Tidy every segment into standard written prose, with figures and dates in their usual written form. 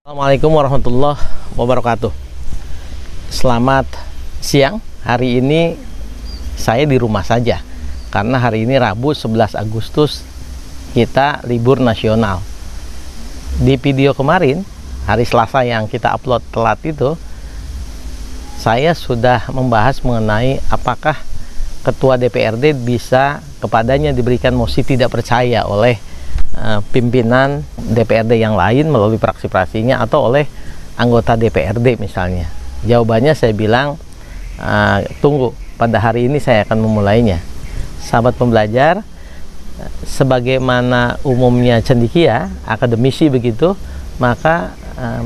Assalamualaikum warahmatullahi wabarakatuh. Selamat siang. Hari ini saya di rumah saja karena hari ini Rabu 11 Agustus kita libur nasional. Di video kemarin hari Selasa yang kita upload telat itu, saya sudah membahas mengenai apakah Ketua DPRD bisa kepadanya diberikan mosi tidak percaya oleh pimpinan DPRD yang lain melalui fraksi-fraksinya atau oleh anggota DPRD misalnya. Jawabannya saya bilang tunggu, pada hari ini saya akan memulainya. Sahabat pembelajar, sebagaimana umumnya cendekia, akademisi begitu, maka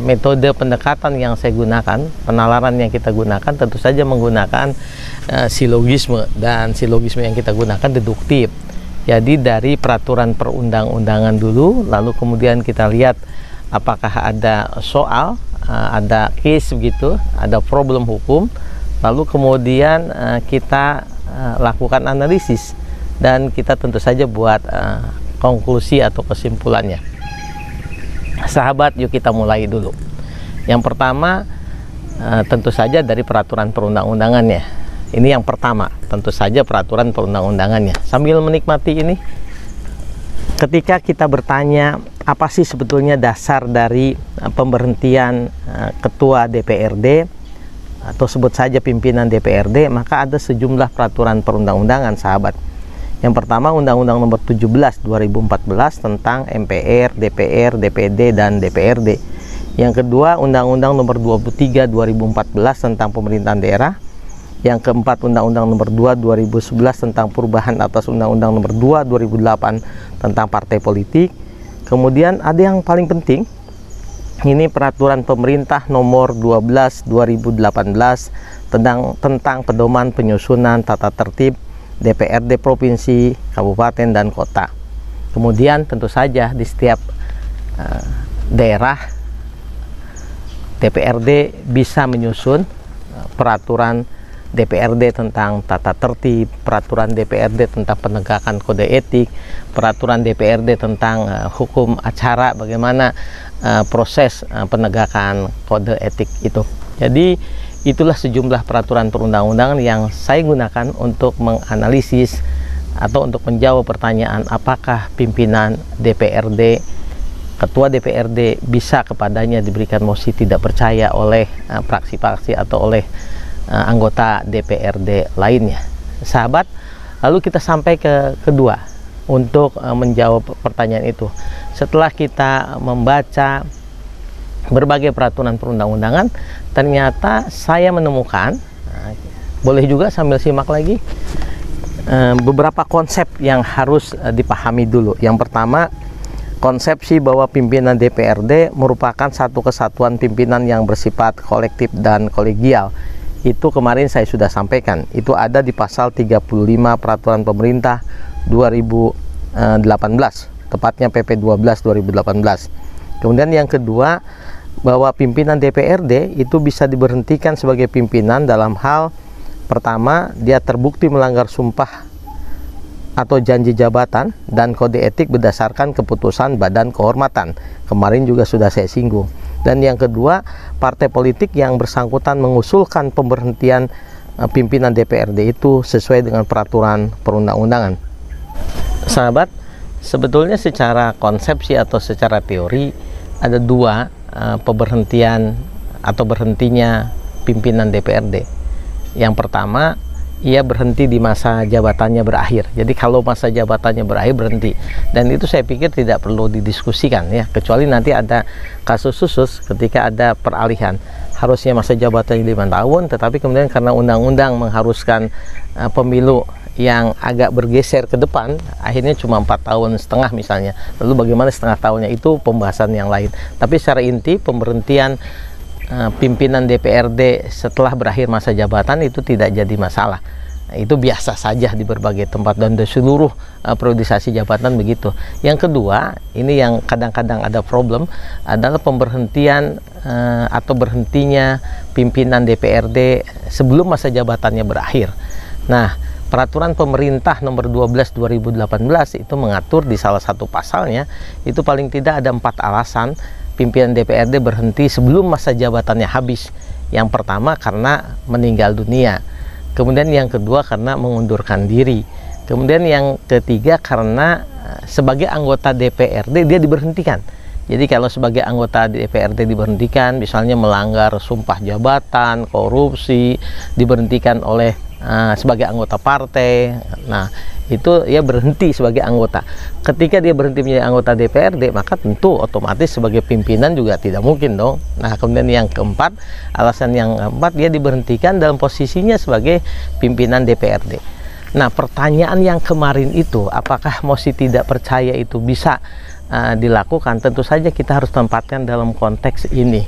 metode pendekatan yang saya gunakan, penalaran yang kita gunakan tentu saja menggunakan silogisme, dan silogisme yang kita gunakan deduktif. Jadi dari peraturan perundang-undangan dulu, lalu kemudian kita lihat apakah ada soal, ada case begitu, ada problem hukum, lalu kemudian kita lakukan analisis dan kita tentu saja buat konklusi atau kesimpulannya. Sahabat, yuk kita mulai dulu. Yang pertama tentu saja dari peraturan perundang-undangannya. Ini yang pertama, tentu saja peraturan perundang-undangannya. Sambil menikmati ini, ketika kita bertanya apa sih sebetulnya dasar dari pemberhentian ketua DPRD atau sebut saja pimpinan DPRD, maka ada sejumlah peraturan perundang-undangan, sahabat. Yang pertama, Undang-Undang Nomor 17 2014 tentang MPR, DPR, DPD, dan DPRD. Yang kedua, Undang-Undang Nomor 23 2014 tentang pemerintahan daerah. Yang keempat, Undang-Undang Nomor 2 2011 tentang perubahan atas Undang-Undang Nomor 2 2008 tentang partai politik. Kemudian ada yang paling penting, ini peraturan pemerintah Nomor 12 2018 tentang pedoman penyusunan tata tertib DPRD provinsi, kabupaten, dan kota. Kemudian tentu saja di setiap daerah DPRD bisa menyusun peraturan DPRD tentang tata tertib, peraturan DPRD tentang penegakan kode etik, peraturan DPRD tentang hukum acara, bagaimana proses penegakan kode etik itu. Jadi itulah sejumlah peraturan perundang-undangan yang saya gunakan untuk menganalisis atau untuk menjawab pertanyaan apakah pimpinan DPRD, ketua DPRD bisa kepadanya diberikan mosi tidak percaya oleh fraksi-fraksi atau oleh anggota DPRD lainnya. Sahabat, lalu kita sampai ke kedua untuk menjawab pertanyaan itu. Setelah kita membaca berbagai peraturan perundang-undangan, ternyata saya menemukan, boleh juga sambil simak lagi, beberapa konsep yang harus dipahami dulu. Yang pertama, konsepsi bahwa pimpinan DPRD merupakan satu kesatuan pimpinan yang bersifat kolektif dan kolegial. Itu kemarin saya sudah sampaikan, itu ada di pasal 35 peraturan pemerintah 2018, tepatnya PP 12 2018. Kemudian yang kedua, bahwa pimpinan DPRD itu bisa diberhentikan sebagai pimpinan dalam hal pertama, dia terbukti melanggar sumpah atau janji jabatan dan kode etik berdasarkan keputusan Badan Kehormatan. Kemarin juga sudah saya singgung. Dan yang kedua, partai politik yang bersangkutan mengusulkan pemberhentian pimpinan DPRD itu sesuai dengan peraturan perundang-undangan. Sahabat, sebetulnya secara konsepsi atau secara teori ada dua pemberhentian atau berhentinya pimpinan DPRD. Yang pertama, ia berhenti di masa jabatannya berakhir. Jadi kalau masa jabatannya berakhir, berhenti. Dan itu saya pikir tidak perlu didiskusikan ya, kecuali nanti ada kasus khusus ketika ada peralihan. Harusnya masa jabatannya 5 tahun, tetapi kemudian karena undang-undang mengharuskan pemilu yang agak bergeser ke depan, akhirnya cuma 4,5 tahun misalnya. Lalu bagaimana setengah tahunnya, itu pembahasan yang lain. Tapi secara inti, pemberhentian pimpinan DPRD setelah berakhir masa jabatan itu tidak jadi masalah. Itu biasa saja di berbagai tempat dan di seluruh periodisasi jabatan begitu. Yang kedua, ini yang kadang-kadang ada problem, adalah pemberhentian atau berhentinya pimpinan DPRD sebelum masa jabatannya berakhir. Nah, peraturan pemerintah nomor 12 2018 itu mengatur di salah satu pasalnya, itu paling tidak ada 4 alasan pimpinan DPRD berhenti sebelum masa jabatannya habis. Yang pertama karena meninggal dunia, kemudian yang kedua karena mengundurkan diri, kemudian yang ketiga karena sebagai anggota DPRD dia diberhentikan. Jadi kalau sebagai anggota DPRD diberhentikan, misalnya melanggar sumpah jabatan, korupsi, diberhentikan oleh sebagai anggota partai, nah itu ya berhenti sebagai anggota. Ketika dia berhenti menjadi anggota DPRD, maka tentu otomatis sebagai pimpinan juga tidak mungkin dong. Nah kemudian yang keempat, alasan yang keempat, dia diberhentikan dalam posisinya sebagai pimpinan DPRD. Nah pertanyaan yang kemarin itu, apakah mosi tidak percaya itu bisa dilakukan? Tentu saja kita harus tempatkan dalam konteks ini.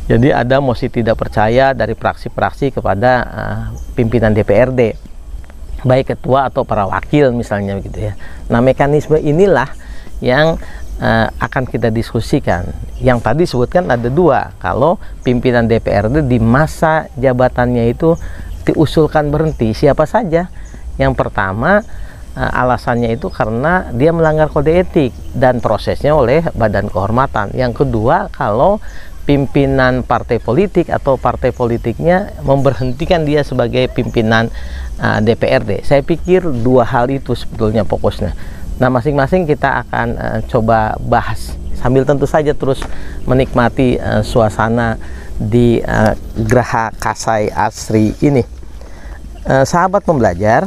Jadi ada mosi tidak percaya dari fraksi-fraksi kepada pimpinan DPRD, baik ketua atau para wakil misalnya begitu ya. Nah mekanisme inilah yang akan kita diskusikan. Yang tadi sebutkan ada dua, kalau pimpinan DPRD di masa jabatannya itu diusulkan berhenti, siapa saja? Yang pertama alasannya itu karena dia melanggar kode etik dan prosesnya oleh Badan Kehormatan. Yang kedua, kalau pimpinan partai politik atau partai politiknya memberhentikan dia sebagai pimpinan DPRD. Saya pikir dua hal itu sebetulnya fokusnya. Nah masing-masing kita akan coba bahas sambil tentu saja terus menikmati suasana di Geraha Kasai Asri ini. Sahabat pembelajar,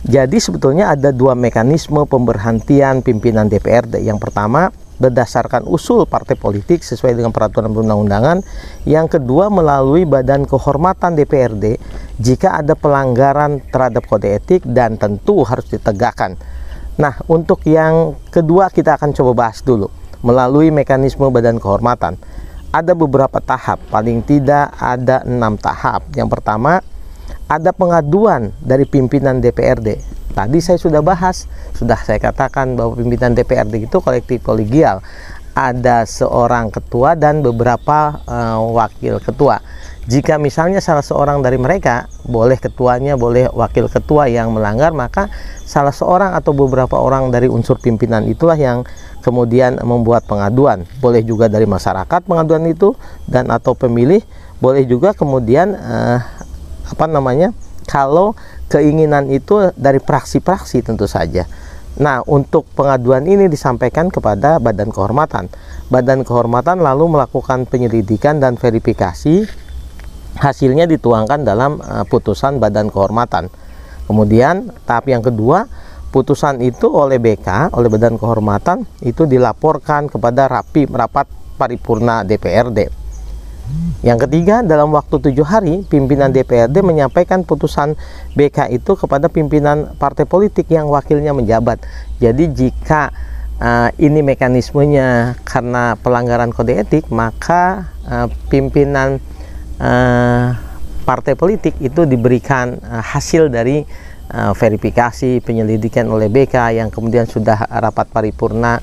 jadi sebetulnya ada dua mekanisme pemberhentian pimpinan DPRD. Yang pertama berdasarkan usul partai politik sesuai dengan peraturan perundang-undangan. Yang kedua melalui Badan Kehormatan DPRD jika ada pelanggaran terhadap kode etik dan tentu harus ditegakkan. Nah untuk yang kedua kita akan coba bahas dulu melalui mekanisme Badan Kehormatan. Ada beberapa tahap, paling tidak ada 6 tahap. Yang pertama ada pengaduan dari pimpinan DPRD. Tadi saya sudah bahas, sudah saya katakan bahwa pimpinan DPRD itu kolektif kolegial. Ada seorang ketua dan beberapa wakil ketua. Jika misalnya salah seorang dari mereka, boleh ketuanya, boleh wakil ketua yang melanggar, maka salah seorang atau beberapa orang dari unsur pimpinan itulah yang kemudian membuat pengaduan. Boleh juga dari masyarakat pengaduan itu dan atau pemilih, boleh juga kemudian kalau keinginan itu dari praksi-praksi tentu saja. Nah untuk pengaduan ini disampaikan kepada Badan Kehormatan. Badan Kehormatan lalu melakukan penyelidikan dan verifikasi, hasilnya dituangkan dalam putusan Badan Kehormatan. Kemudian tahap yang kedua, putusan itu oleh BK, oleh Badan Kehormatan itu dilaporkan kepada rapat paripurna DPRD. Yang ketiga, dalam waktu 7 hari pimpinan DPRD menyampaikan putusan BK itu kepada pimpinan partai politik yang wakilnya menjabat. Jadi jika ini mekanismenya karena pelanggaran kode etik, maka pimpinan partai politik itu diberikan hasil dari verifikasi penyelidikan oleh BK yang kemudian sudah rapat paripurna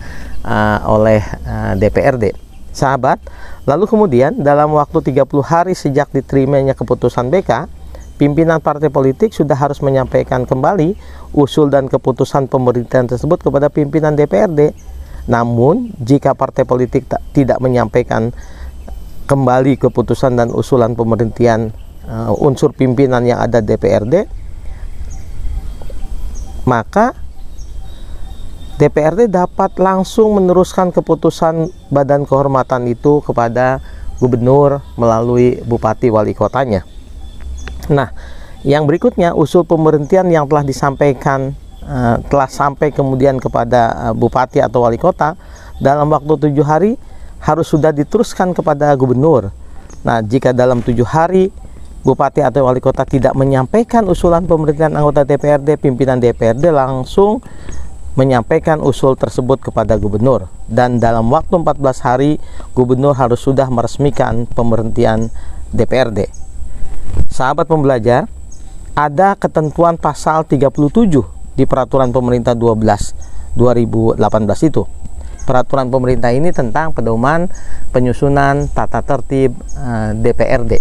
oleh DPRD. Sahabat, lalu kemudian dalam waktu 30 hari sejak diterimanya keputusan BK, pimpinan partai politik sudah harus menyampaikan kembali usul dan keputusan pemerintahan tersebut kepada pimpinan DPRD. Namun, jika partai politik tidak menyampaikan kembali keputusan dan usulan pemerintahan unsur pimpinan yang ada DPRD, maka DPRD dapat langsung meneruskan keputusan Badan Kehormatan itu kepada gubernur melalui bupati wali kotanya. Nah, yang berikutnya usul pemberhentian yang telah disampaikan telah sampai kemudian kepada bupati atau wali kota dalam waktu 7 hari harus sudah diteruskan kepada gubernur. Nah, jika dalam 7 hari bupati atau wali kota tidak menyampaikan usulan pemberhentian anggota DPRD, pimpinan DPRD langsung menyampaikan usul tersebut kepada gubernur, dan dalam waktu 14 hari gubernur harus sudah meresmikan pemberhentian DPRD. Sahabat pembelajar, ada ketentuan pasal 37 di peraturan pemerintah 12/2018 itu. Peraturan pemerintah ini tentang pedoman penyusunan tata tertib DPRD.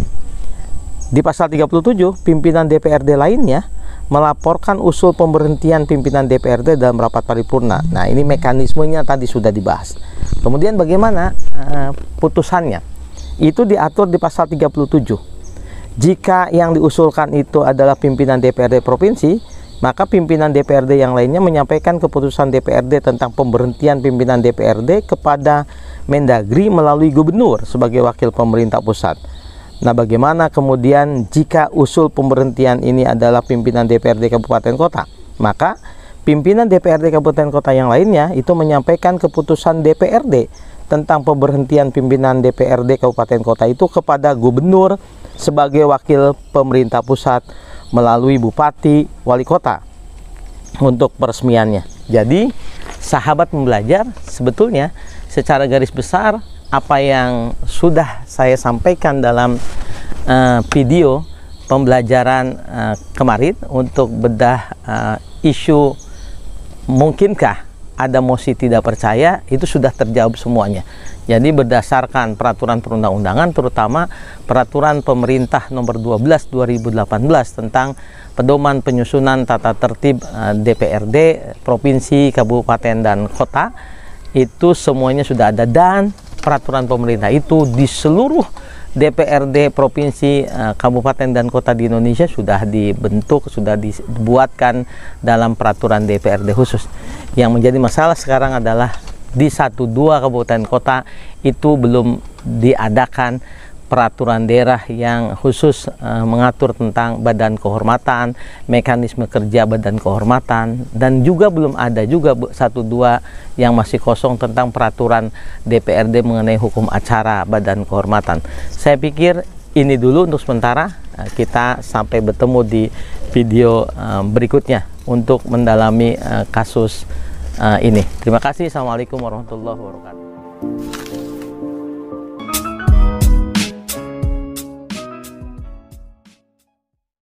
Di pasal 37, pimpinan DPRD lainnya melaporkan usul pemberhentian pimpinan DPRD dalam rapat paripurna. Nah, ini mekanismenya tadi sudah dibahas. Kemudian bagaimana putusannya? Itu diatur di pasal 37. Jika yang diusulkan itu adalah pimpinan DPRD provinsi, maka pimpinan DPRD yang lainnya menyampaikan keputusan DPRD tentang pemberhentian pimpinan DPRD kepada Mendagri melalui gubernur sebagai wakil pemerintah pusat. Nah, bagaimana kemudian jika usul pemberhentian ini adalah pimpinan DPRD kabupaten kota? Maka pimpinan DPRD kabupaten kota yang lainnya itu menyampaikan keputusan DPRD tentang pemberhentian pimpinan DPRD kabupaten kota itu kepada gubernur sebagai wakil pemerintah pusat melalui bupati, wali kota untuk peresmiannya. Jadi, sahabat pembelajar, sebetulnya secara garis besar apa yang sudah saya sampaikan dalam video pembelajaran kemarin untuk bedah isu mungkinkah ada mosi tidak percaya, itu sudah terjawab semuanya. Jadi berdasarkan peraturan perundang-undangan, terutama peraturan pemerintah nomor 12 2018 tentang pedoman penyusunan tata tertib DPRD provinsi, kabupaten dan kota, itu semuanya sudah ada, dan peraturan pemerintah itu di seluruh DPRD provinsi, kabupaten dan kota di Indonesia sudah dibentuk, sudah dibuatkan dalam peraturan DPRD khusus. Yang menjadi masalah sekarang adalah di 1-2 kabupaten kota itu belum diadakan peraturan daerah yang khusus mengatur tentang badan kehormatan, mekanisme kerja badan kehormatan, dan juga belum ada juga 1-2 yang masih kosong tentang peraturan DPRD mengenai hukum acara badan kehormatan. Saya pikir ini dulu untuk sementara, kita sampai bertemu di video berikutnya untuk mendalami kasus ini. Terima kasih. Assalamualaikum warahmatullahi wabarakatuh.